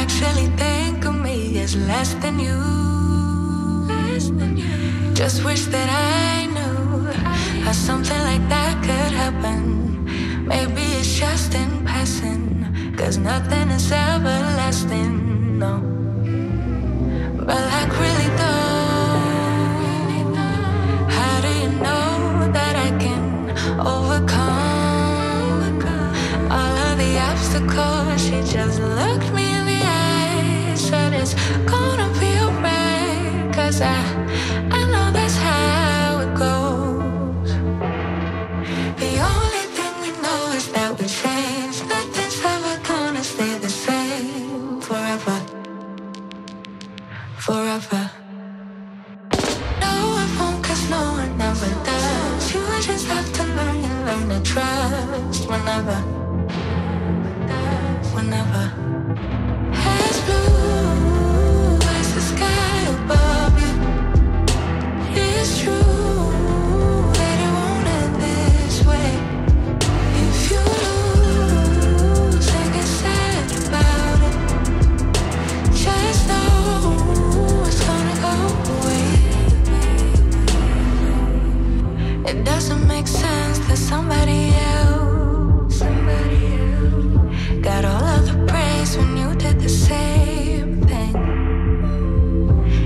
actually think of me as less than you. Just wish that I knew how something like that could happen. Maybe it's just in passing, 'cause nothing is everlasting, no. But like really though, how do you know that I can overcome all of the obstacles? She just looked me in the eye, said it's gonna be alright, 'cause I know that's how it goes. The only thing we know is that we change. Nothing's ever gonna stay the same forever. Forever. No, it won't, 'cause no one ever does. You just have to learn and learn to trust. Whenever as blue as the sky above you, it's true that it won't end this way. If you lose and get sad about it, just know it's gonna go away. It doesn't make sense that somebody else got all of the praise when you did the same thing.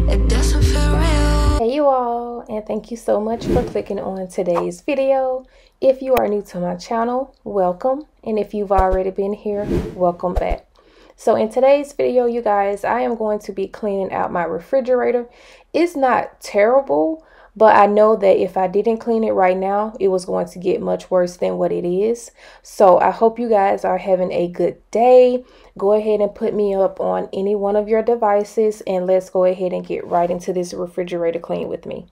It doesn't feel real. Hey you all, and thank you so much for clicking on today's video. If you are new to my channel, welcome, and if you've already been here, welcome back. So in today's video, you guys, I am going to be cleaning out my refrigerator. It's not terrible, but I know that if I didn't clean it right now, it was going to get much worse than what it is. So I hope you guys are having a good day. Go ahead and put me up on any one of your devices, and let's go ahead and get right into this refrigerator clean with me.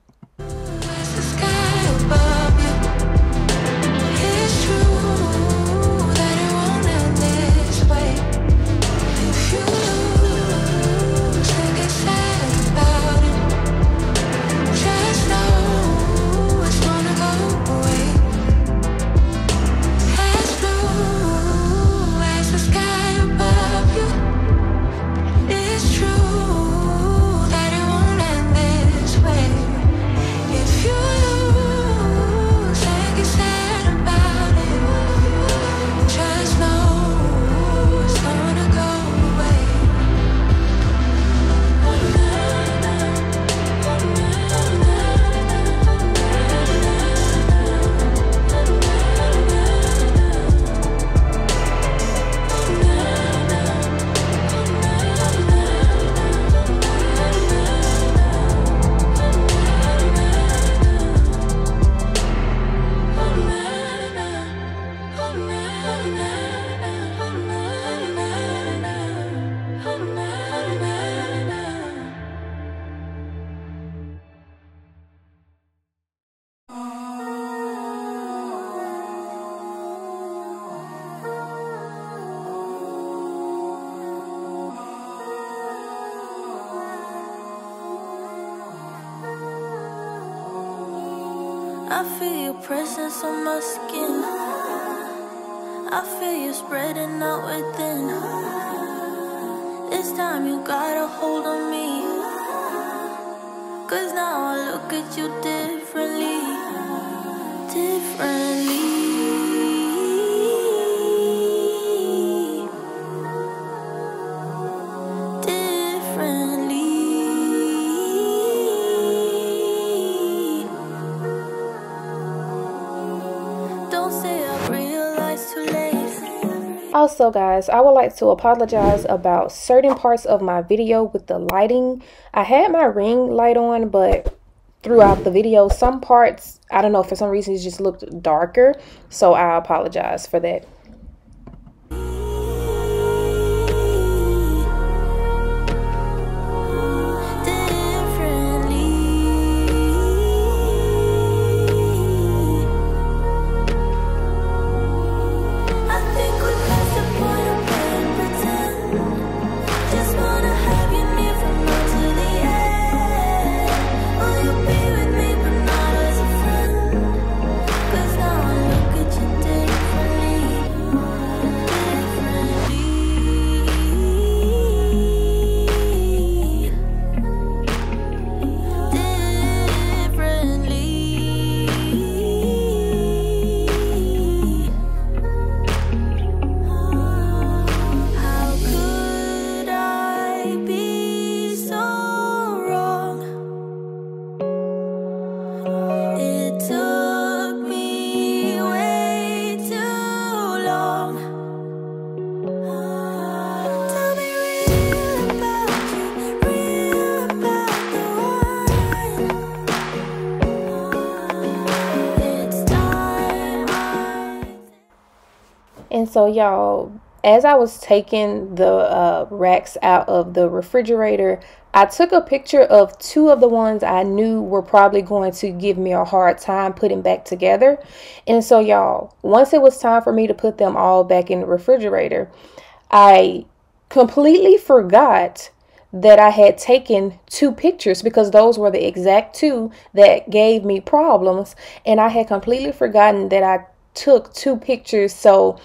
I feel your presence on my skin. I feel you spreading out within. This time you got a hold on me, 'cause now I look at you differently. Also guys, I would like to apologize about certain parts of my video with the lighting. I had my ring light on, but throughout the video, some parts, I don't know, for some reason it just looked darker, so I apologize for that. Cause now I look at you differently. And so y'all, as I was taking the racks out of the refrigerator, I took a picture of 2 of the ones I knew were probably going to give me a hard time putting back together. And so y'all, once it was time for me to put them all back in the refrigerator, I completely forgot that I had taken 2 pictures, because those were the exact 2 that gave me problems. And I had completely forgotten that I took 2 pictures. So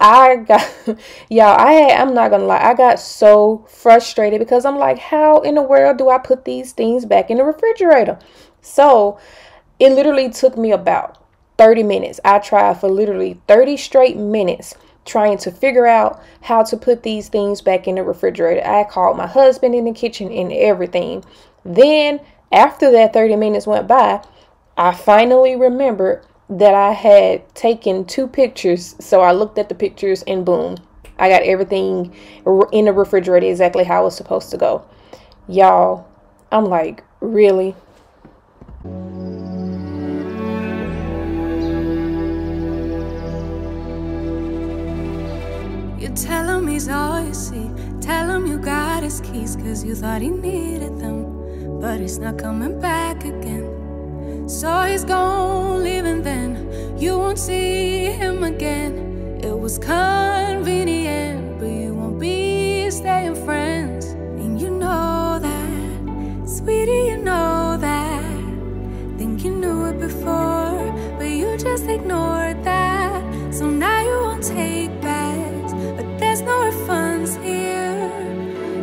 I got, y'all, I'm not gonna lie, I got so frustrated, because I'm like, how in the world do I put these things back in the refrigerator? So it literally took me about 30 minutes. I tried for literally 30 straight minutes trying to figure out how to put these things back in the refrigerator. I called my husband in the kitchen and everything. Then after that 30 minutes went by, I finally remembered that I had taken 2 pictures. So I looked at the pictures and boom, I got everything in the refrigerator exactly how it was supposed to go. Y'all, I'm like, really? You tell him he's all you see. Tell him you got his keys, cause you thought he needed them, but he's not coming back again. So he's gone, leaving then. You won't see him again. It was convenient, but you won't be staying friends. And you know that, sweetie, you know that. Think you knew it before, but you just ignored that. So now you won't take backs, but there's no refunds here.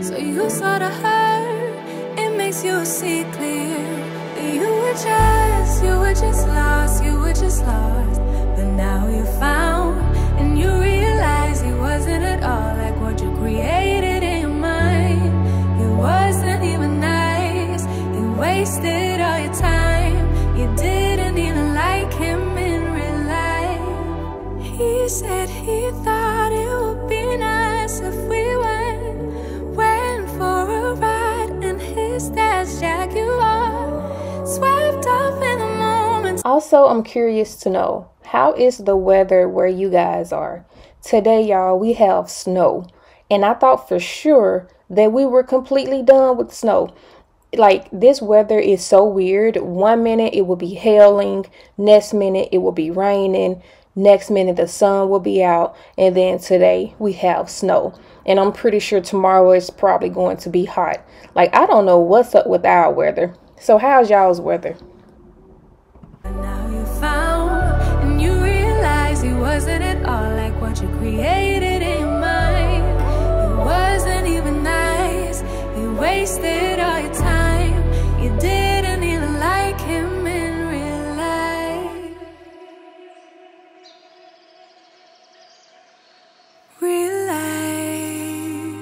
So you saw the hurt, it makes you see clear. You were just lost, you were just lost. But now you found, and you realize he wasn't at all like what you created in your mind. He wasn't even nice, he wasted all your time. You didn't even like him in real life. He said he thought it would be nice if we went for a ride in his dad's Jaguar, swept up in the moment. Also, I'm curious to know, how is the weather where you guys are? Today, y'all, we have snow. And I thought for sure that we were completely done with snow. Like, this weather is so weird. One minute it will be hailing, next minute it will be raining, next minute the sun will be out, and then today we have snow. And I'm pretty sure tomorrow is probably going to be hot. Like, I don't know what's up with our weather. So how's y'all's weather? Now you found, and you realize he wasn't at all like what you created in your mind. He wasn't even nice, he wasted all your time. You didn't even like him in real life. Real life,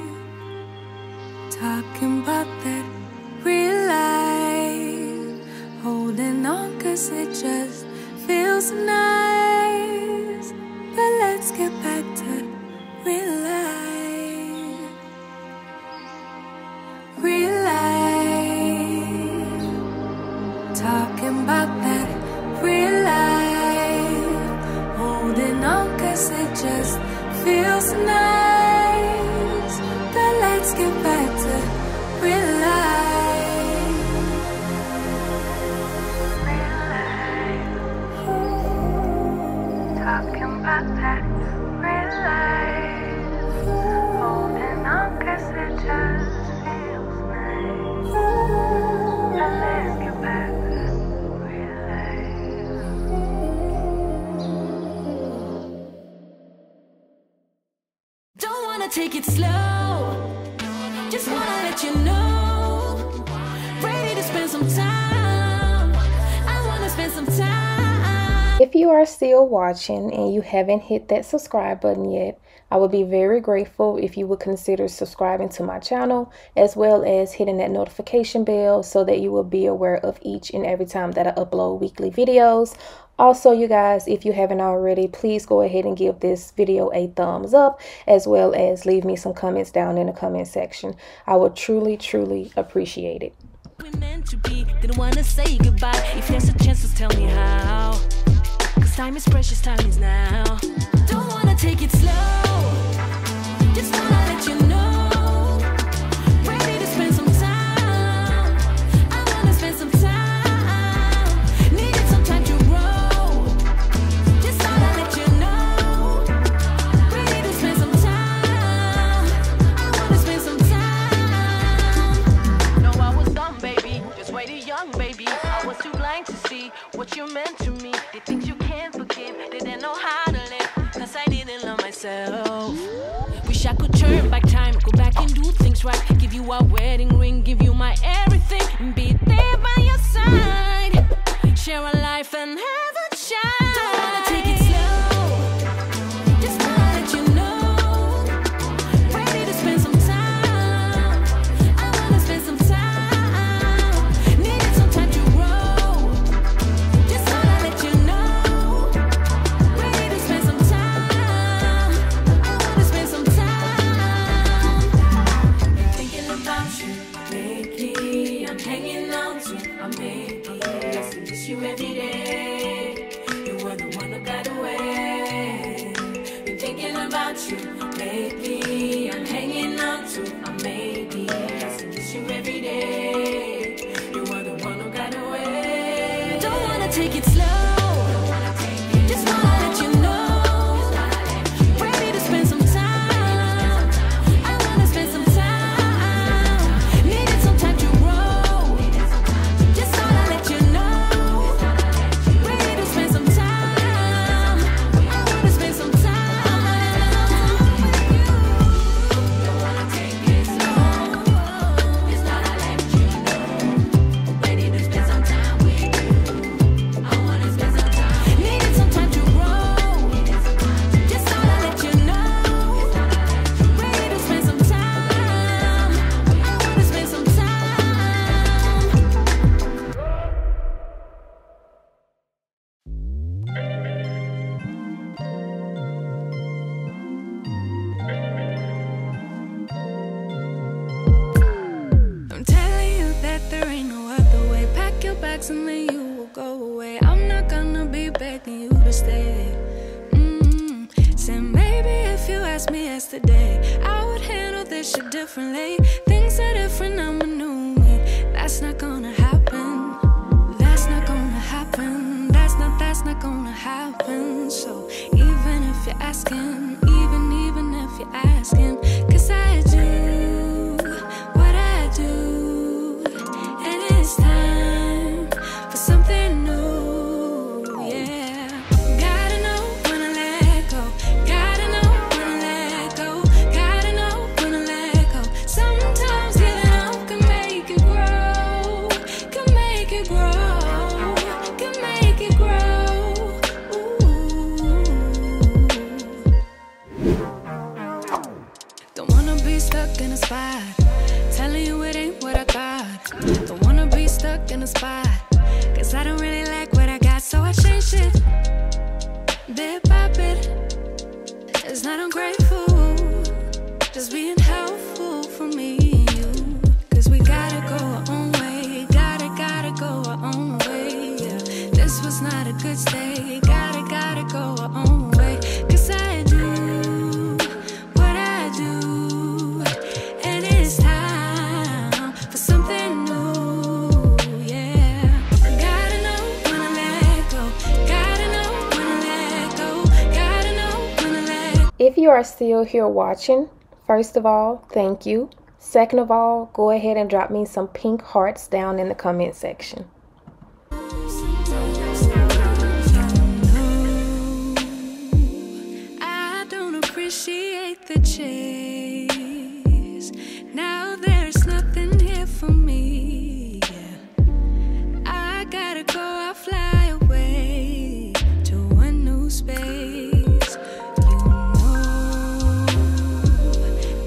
talking about that real life, holding on cause it just feels nice. But let's get back to real life. Real life, talking about that real life, holding on cause it just feels nice. But let's get back to real life. Talking about that real life, holding on cause it just feels nice. But let's get back to real life. Don't wanna take it slow, just wanna let you know. Ready to spend some time, I wanna spend some time. If you are still watching and you haven't hit that subscribe button yet, I would be very grateful if you would consider subscribing to my channel, as well as hitting that notification bell so that you will be aware of each and every time that I upload weekly videos. Also, you guys, if you haven't already, please go ahead and give this video a thumbs up, as well as leave me some comments down in the comment section. I would truly, truly appreciate it. We meant to be, didn't wanna say goodbye. If there's a chance, just tell me how. Cause time is precious, time is now. Don't wanna take it slow. Just wanna let you know. Ready to spend some time. I wanna spend some time. Needed some time to roll. Just wanna let you know. Ready to spend some time. I wanna spend some time. No, I was dumb, baby. Just way too young, baby. I was too blind to see what you meant to me. The things you can't forgive, didn't know how to live, 'cause I didn't love myself. Wish I could turn back time, go back and do things right. Give you a wedding ring, give you my everything, and be there by your side. Share a life and have a child. Don't wanna take it slow. Just wanna let you know. Ready to spend some time. I wanna spend some time. Needed some time to roll. Just wanna let you know. Ready to spend some time. I wanna spend some time. Thinking about you lately, I'm hanging on to a maybe. I still miss you every day. You were the one who got away. Been thinking about you lately, I'm hanging on to a maybe. I still miss you every day. You were the one who got away. Don't wanna take it slow. Just wanna let you know. Ready to spend some time. I wanna spend some time. Needed some time to roll. Just wanna let you know. Ready to spend some time. I wanna spend some time with you. Don't wanna take it slow. It's not I let you know. Ready to spend some time with you. I wanna spend some time. Needed some time to roll. Just wanna let you know. Ready to spend some time. I wanna spend some time. I'm telling you that there ain't no other way. Pack your bags and then you will go away. I'm not gonna be begging you to stay. Said maybe if you asked me yesterday, I would handle this shit differently. Things are different, I'm a new me. That's not gonna happen. That's not gonna happen. That's not gonna happen. So even if you're asking, even if you're asking, 'cause I do what I do, and it's time for something new, yeah. Gotta know when to let go. Gotta know when to let go. Gotta know when to let go. Sometimes giving up can make it grow. Can make it grow. Can make it grow. Ooh. Don't wanna be stuck in a spot, telling you it ain't what I got. Don't wanna be stuck in a spot, 'cause I don't really like what I got. So I changed it, bit by bit. It's not ungrateful, just being helpful for me and you. 'Cause we gotta go our own way. Gotta go our own way, yeah. This was not a good stay. Gotta go our own way. 'Cause I do what I do, and it's time for something new, yeah. Gotta know when to let go. Gotta know when to let go. Gotta know when to let. If you are still here watching, first of all, thank you. Second of all, go ahead and drop me some pink hearts down in the comment section. I don't appreciate the chase. Now there's nothing here for me. I gotta go, I'll fly away to a new space. You know,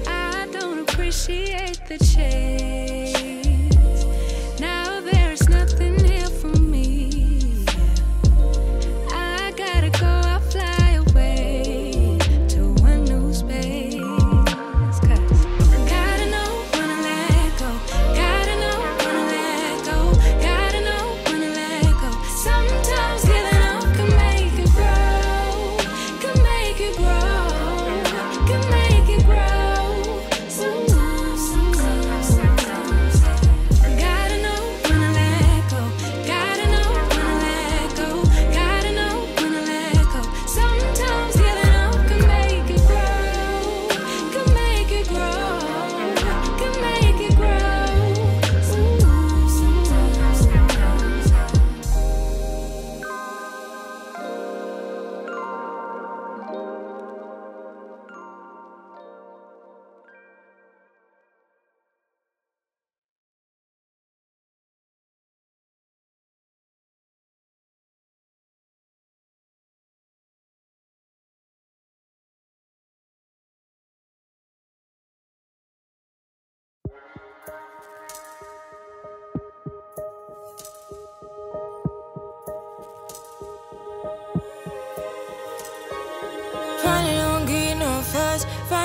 I don't appreciate the chase. Now there's nothing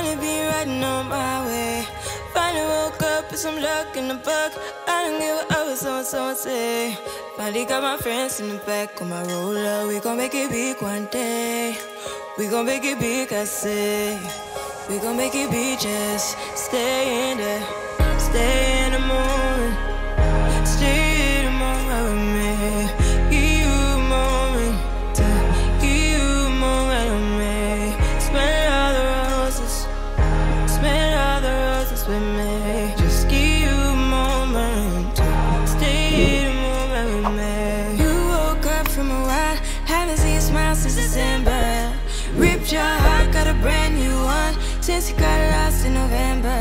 Finally be riding on my way. Finally woke up with some luck in the book. I don't give a what someone say. Finally got my friends in the back of my roller. We gon' make it big one day. We gon' make it big, I say. We gon' make it big, just stay in there. Stay in the moment. Stay in the moment with me. Give you a moment. Give you a moment with me. Smell all the roses. Smell all the roses with me. Just give you a moment. Stay in the moment with me. You woke up from a while. Haven't seen you smile since December. Ripped your heart, got a brand new one since you got lost in November.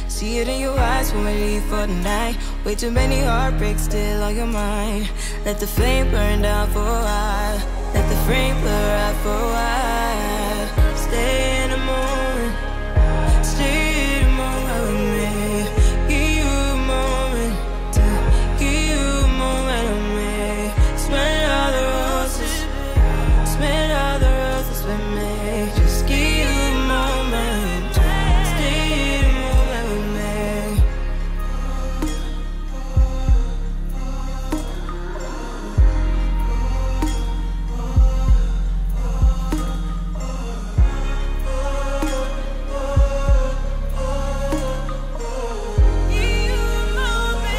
See it in your eyes when we leave for the night. Way too many heartbreaks still on your mind. Let the flame burn down for a while. Let the flame blur out for a while. Stay in the moment. Stay in the moment with me. Give you a moment. Give you a moment with me. Smell all the roses. Smell all the roses with me. Just give you a moment. Stay in the moment with me. Give you a moment.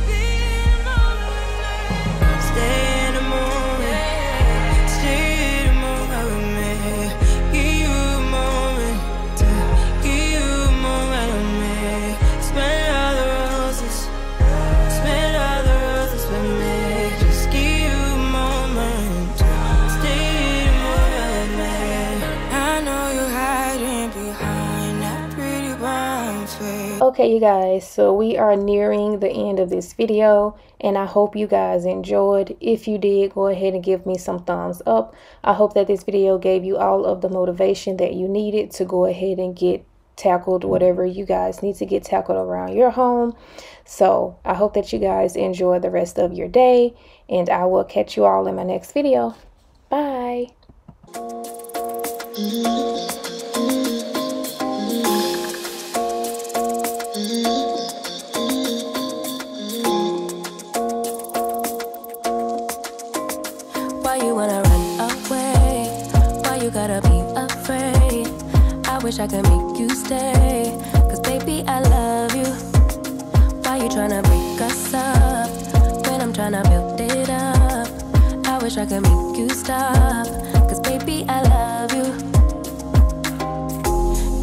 Be in the moment with me. Stay in the moment. Stay in the moment with me. Give you a moment. Give you a moment with me. Smell all the roses. Smell all the roses with me. Just give you a moment. Stay in the moment with me. I know you're hiding behind that pretty brown face. Okay, you guys, so we are nearing the end of this video, and I hope you guys enjoyed. If you did, go ahead and give me some thumbs up. I hope that this video gave you all of the motivation that you needed to go ahead and get tackled whatever you guys need to get tackled around your home. So I hope that you guys enjoy the rest of your day, and I will catch you all in my next video. Bye. Why you wanna run away? Why you gotta be afraid? I wish I could make you stay, 'cause baby I love you. Why you tryna break us up when I'm tryna build it up? I wish I could make you stop, 'cause baby I love you.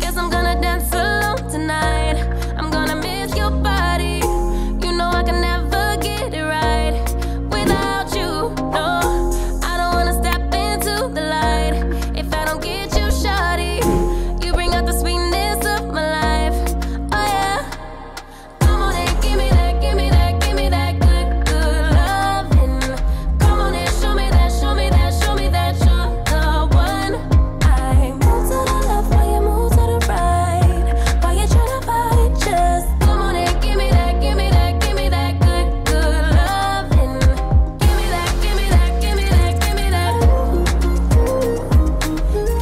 Guess I'm gonna dance alone tonight. I'm gonna miss your body. You know I can never get it right without you. No, I don't wanna step into the light if I don't get you, shawty. You bring out the sweetness of my life. Oh yeah. Come on and give me that, give me that, give me that good, good loving. Come on and show me that, show me that, show me that you're the one. I move to the left while you move to the right. While you tryna fight, just come on and give me that, give me that, give me that good, good loving. Give me that, give me that, give me that, give me that.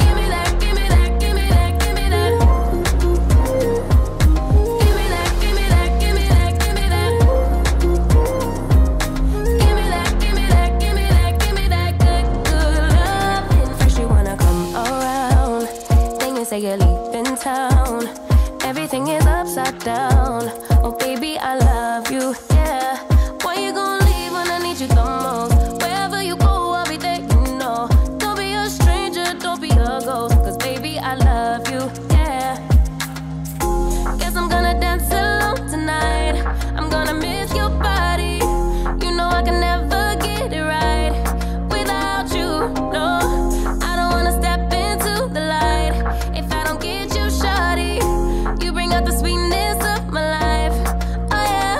Give me that, give me that, give me that, give me that. Give me that, give me that, give me that, give me that. Give me that, give me that, give me that, give me that good, good loving. First you wanna come around, then you say you're leaving town. Everything is upside down. Oh baby, I love you, yeah. Why you gonna leave when I need you the most? Wherever you go, I'll be there, you know. Don't be a stranger, don't be a ghost, 'cause baby, I love you, yeah. Guess I'm gonna dance alone tonight. I'm gonna miss your body. You know I can never get it right without you. No, I don't wanna step into the light if I don't get you, shawty. You bring out the sweetness of my life. Oh yeah.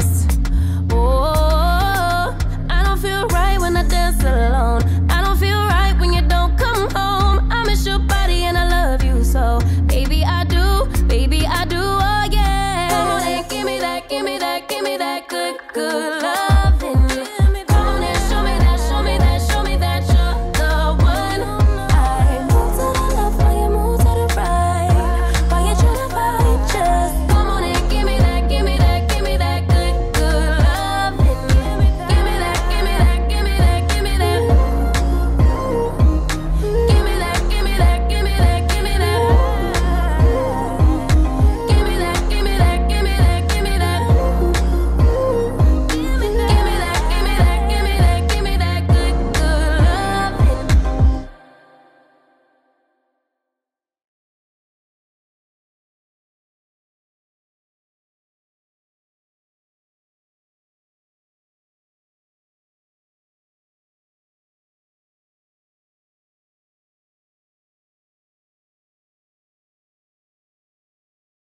else. Oh, I don't feel right when I dance alone. I don't feel right when you don't come home. I miss your body and I love you so. Baby, I do, oh yeah. Come on and give me that, give me that, give me that good, good love.